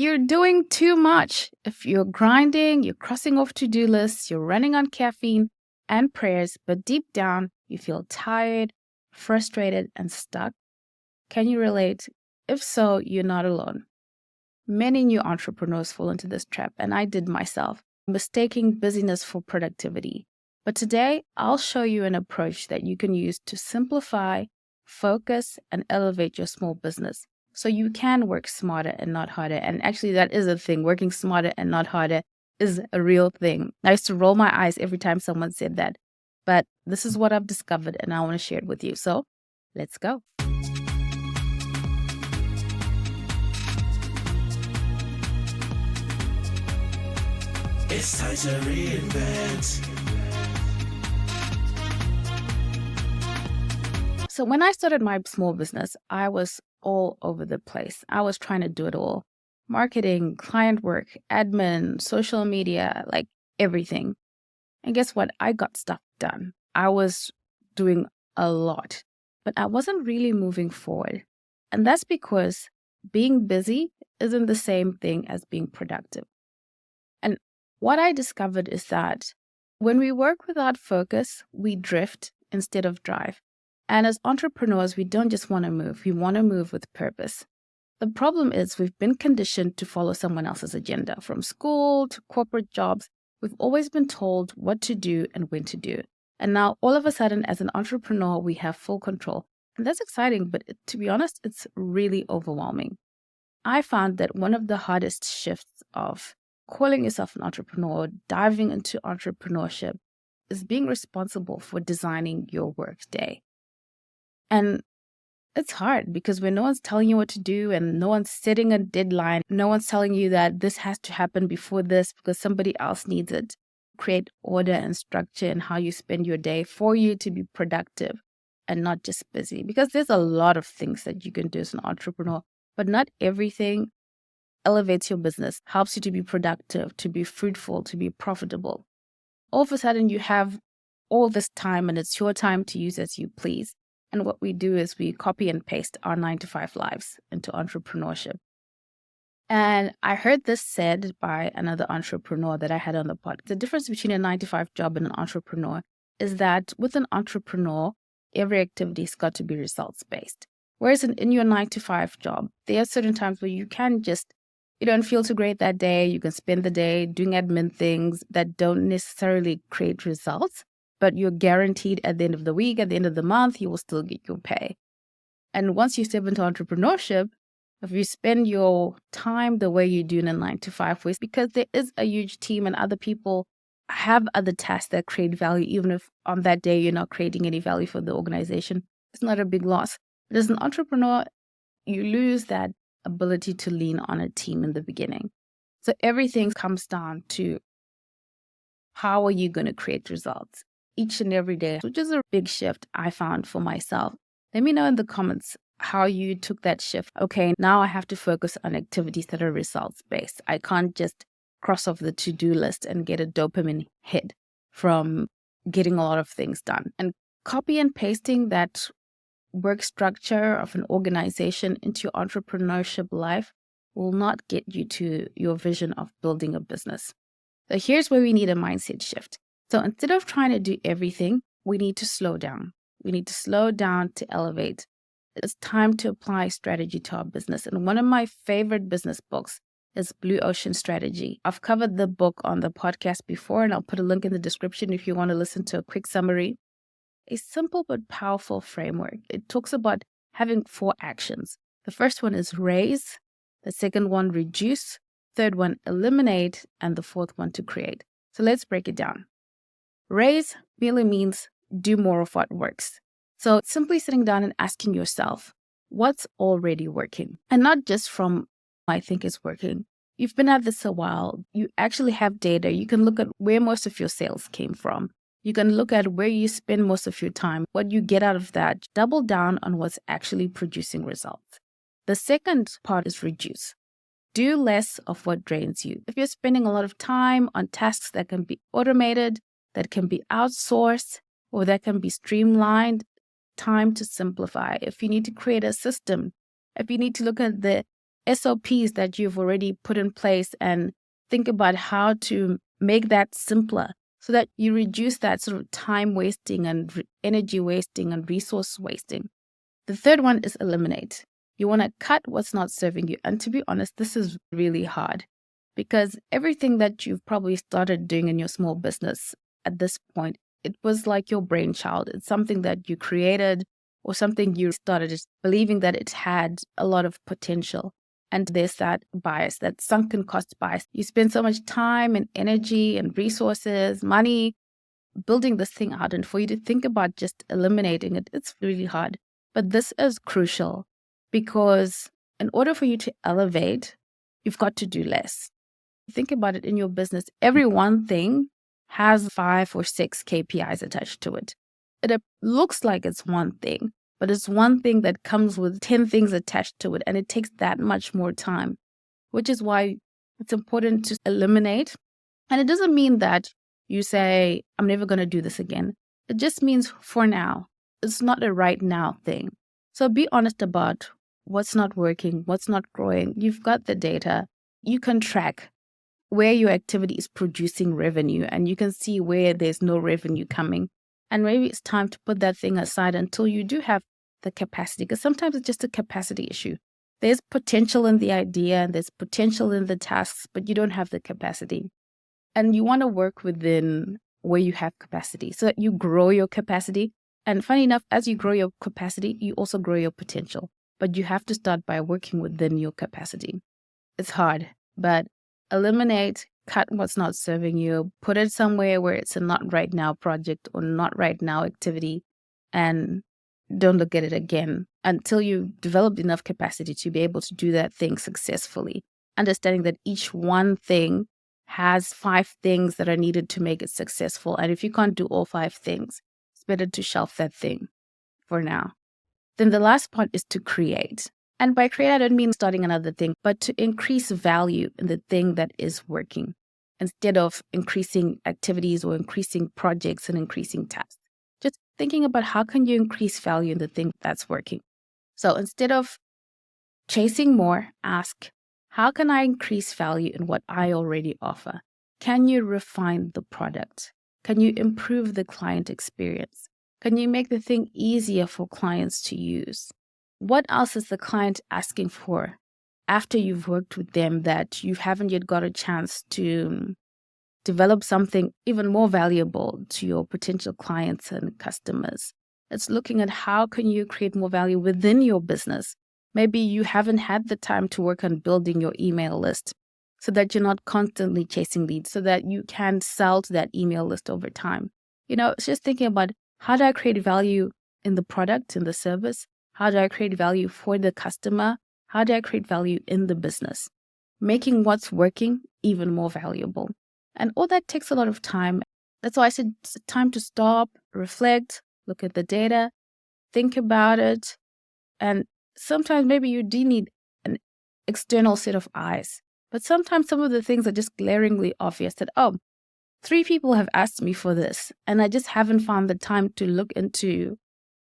you're doing too much. If you're grinding, you're crossing off to-do lists, you're running on caffeine and prayers, but deep down, you feel tired, frustrated, and stuck. Can you relate? If so, you're not alone. Many new entrepreneurs fall into this trap, and I did myself, mistaking busyness for productivity. But today, I'll show you an approach that you can use to simplify, focus, and elevate your small business so you can work smarter and not harder. And actually, that is a thing. Working smarter and not harder is a real thing. I used to roll my eyes every time someone said that. But this is what I've discovered, and I want to share it with you. So let's go. It's time to reinvent. So when I started my small business, I was all over the place. I was trying to do it all. Marketing, client work, admin, social media, like everything. And guess what? I got stuff done. I was doing a lot, but I wasn't really moving forward. And that's because being busy isn't the same thing as being productive. And what I discovered is that when we work without focus, we drift instead of drive. And as entrepreneurs, we don't just want to move, we want to move with purpose. The problem is we've been conditioned to follow someone else's agenda. From school to corporate jobs, we've always been told what to do and when to do. And now all of a sudden, as an entrepreneur, we have full control. And that's exciting, but to be honest, it's really overwhelming. I found that one of the hardest shifts of calling yourself an entrepreneur, diving into entrepreneurship, is being responsible for designing your work day. And it's hard because when no one's telling you what to do and no one's setting a deadline, no one's telling you that this has to happen before this because somebody else needs it. Create order and structure in how you spend your day for you to be productive and not just busy. Because there's a lot of things that you can do as an entrepreneur, but not everything elevates your business, helps you to be productive, to be fruitful, to be profitable. All of a sudden, you have all this time and it's your time to use as you please. And what we do is we copy and paste our 9-to-5 lives into entrepreneurship. And I heard this said by another entrepreneur that I had on the podcast. The difference between a 9-to-5 job and an entrepreneur is that with an entrepreneur, every activity's got to be results-based. Whereas in your 9-to-5 job, there are certain times where you don't feel too great that day. You can spend the day doing admin things that don't necessarily create results, but you're guaranteed at the end of the week, at the end of the month, you will still get your pay. And once you step into entrepreneurship, if you spend your time the way you do in a 9-to-5 way, because there is a huge team and other people have other tasks that create value, even if on that day you're not creating any value for the organization, it's not a big loss. But as an entrepreneur, you lose that ability to lean on a team in the beginning. So everything comes down to how are you going to create results each and every day, which is a big shift I found for myself. Let me know in the comments how you took that shift. Okay, now I have to focus on activities that are results-based. I can't just cross off the to-do list and get a dopamine hit from getting a lot of things done. And copy and pasting that work structure of an organization into your entrepreneurship life will not get you to your vision of building a business. So here's where we need a mindset shift. So instead of trying to do everything, we need to slow down. We need to slow down to elevate. It's time to apply strategy to our business. And one of my favorite business books is Blue Ocean Strategy. I've covered the book on the podcast before, and I'll put a link in the description if you want to listen to a quick summary. A simple but powerful framework. It talks about having 4 actions. The first one is raise, the second one reduce, third one eliminate, and the fourth one to create. So let's break it down. Raise really means do more of what works. So simply sitting down and asking yourself, what's already working? And not just from, I think it's working. You've been at this a while. You actually have data. You can look at where most of your sales came from. You can look at where you spend most of your time, what you get out of that. Double down on what's actually producing results. The second part is reduce. Do less of what drains you. If you're spending a lot of time on tasks that can be automated, that can be outsourced, or that can be streamlined, time to simplify. If you need to create a system, if you need to look at the SOPs that you've already put in place and think about how to make that simpler so that you reduce that sort of time wasting and energy wasting and resource wasting. The third one is eliminate. You want to cut what's not serving you. And to be honest, this is really hard because everything that you've probably started doing in your small business at this point, it was like your brainchild. It's something that you created or something you started believing that it had a lot of potential. And there's that bias, that sunken cost bias. You spend so much time and energy and resources, money building this thing out. And for you to think about just eliminating it, it's really hard. But this is crucial because in order for you to elevate, you've got to do less. Think about it in your business. Every one thing has 5 or 6 KPIs attached to it. It looks like it's one thing, but it's one thing that comes with 10 things attached to it. And it takes that much more time, which is why it's important to eliminate. And it doesn't mean that you say, I'm never going to do this again. It just means for now. It's not a right now thing. So be honest about what's not working, what's not growing. You've got the data. You can track where your activity is producing revenue and you can see where there's no revenue coming. And maybe it's time to put that thing aside until you do have the capacity, because sometimes it's just a capacity issue. There's potential in the idea and there's potential in the tasks, but you don't have the capacity. And you want to work within where you have capacity so that you grow your capacity. And funny enough, as you grow your capacity, you also grow your potential. But you have to start by working within your capacity. It's hard, but eliminate, cut what's not serving you, put it somewhere where it's a not right now project or not right now activity, and don't look at it again until you've developed enough capacity to be able to do that thing successfully. Understanding that each one thing has 5 things that are needed to make it successful. And if you can't do all 5 things, it's better to shelf that thing for now. Then the last part is to create. And by create, I don't mean starting another thing, but to increase value in the thing that is working instead of increasing activities or increasing projects and increasing tasks. Just thinking about how can you increase value in the thing that's working. So instead of chasing more, ask, how can I increase value in what I already offer? Can you refine the product? Can you improve the client experience? Can you make the thing easier for clients to use? What else is the client asking for after you've worked with them that you haven't yet got a chance to develop something even more valuable to your potential clients and customers? It's looking at how can you create more value within your business. Maybe you haven't had the time to work on building your email list so that you're not constantly chasing leads, so that you can sell to that email list over time. It's just thinking about how do I create value in the product, in the service? How do I create value for the customer? How do I create value in the business? Making what's working even more valuable. And all that takes a lot of time. That's why I said it's time to stop, reflect, look at the data, think about it. And sometimes maybe you do need an external set of eyes. But sometimes some of the things are just glaringly obvious that, 3 people have asked me for this, and I just haven't found the time to look into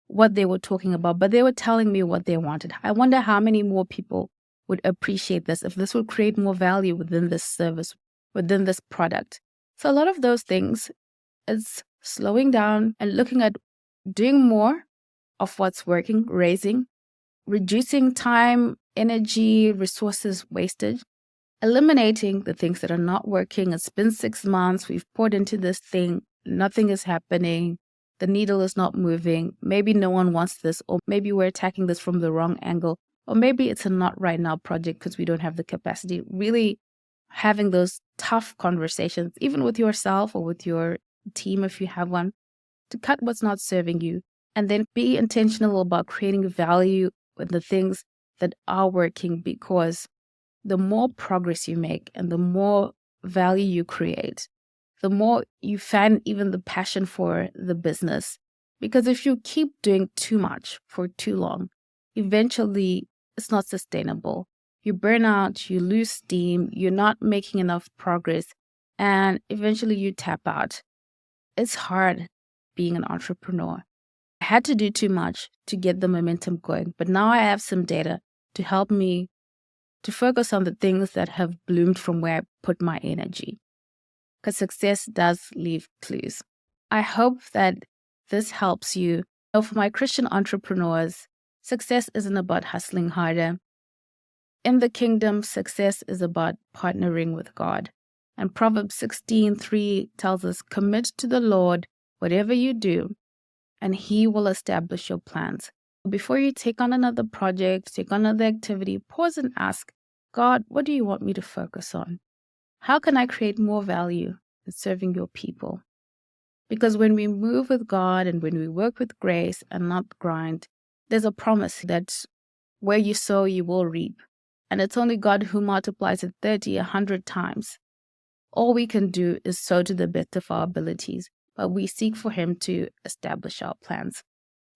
what they were talking about, but they were telling me what they wanted. I wonder how many more people would appreciate this, if this would create more value within this service, within this product. So a lot of those things is slowing down and looking at doing more of what's working, reducing time, energy, resources wasted, eliminating the things that are not working. It's been 6 months, we've poured into this thing, nothing is happening, the needle is not moving, maybe no one wants this, or maybe we're attacking this from the wrong angle, or maybe it's a not right now project because we don't have the capacity. Really having those tough conversations, even with yourself or with your team if you have one, to cut what's not serving you, and then be intentional about creating value with the things that are working, because the more progress you make and the more value you create, the more you fan even the passion for the business. Because if you keep doing too much for too long, eventually it's not sustainable. You burn out, you lose steam, you're not making enough progress, and eventually you tap out. It's hard being an entrepreneur. I had to do too much to get the momentum going, but now I have some data to help me to focus on the things that have bloomed from where I put my energy. Because success does leave clues. I hope that this helps you. For my Christian entrepreneurs, success isn't about hustling harder. In the kingdom, success is about partnering with God. And Proverbs 16:3 tells us, commit to the Lord whatever you do, and He will establish your plans. Before you take on another project, take on another activity, pause and ask, God, what do you want me to focus on? How can I create more value in serving your people? Because when we move with God and when we work with grace and not grind, there's a promise that where you sow, you will reap. And it's only God who multiplies it 30, 100 times. All we can do is sow to the best of our abilities, but we seek for Him to establish our plans.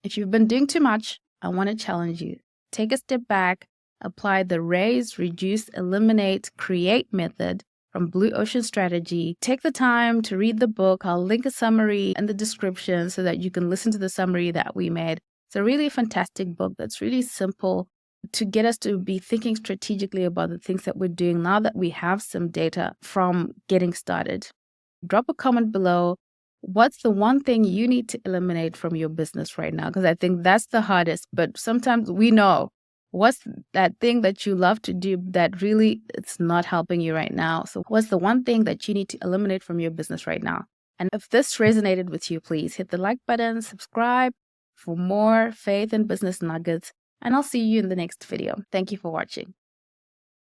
If you've been doing too much, I want to challenge you. Take a step back, apply the raise, reduce, eliminate, create method from Blue Ocean Strategy. Take the time to read the book. I'll link a summary in the description so that you can listen to the summary that we made. It's a really fantastic book that's really simple to get us to be thinking strategically about the things that we're doing now that we have some data from getting started. Drop a comment below. What's the one thing you need to eliminate from your business right now? Because I think that's the hardest, but sometimes we know. What's that thing that you love to do that really it's not helping you right now? So what's the one thing that you need to eliminate from your business right now? And if this resonated with you, please hit the like button, subscribe for more faith and business nuggets, and I'll see you in the next video. Thank you for watching.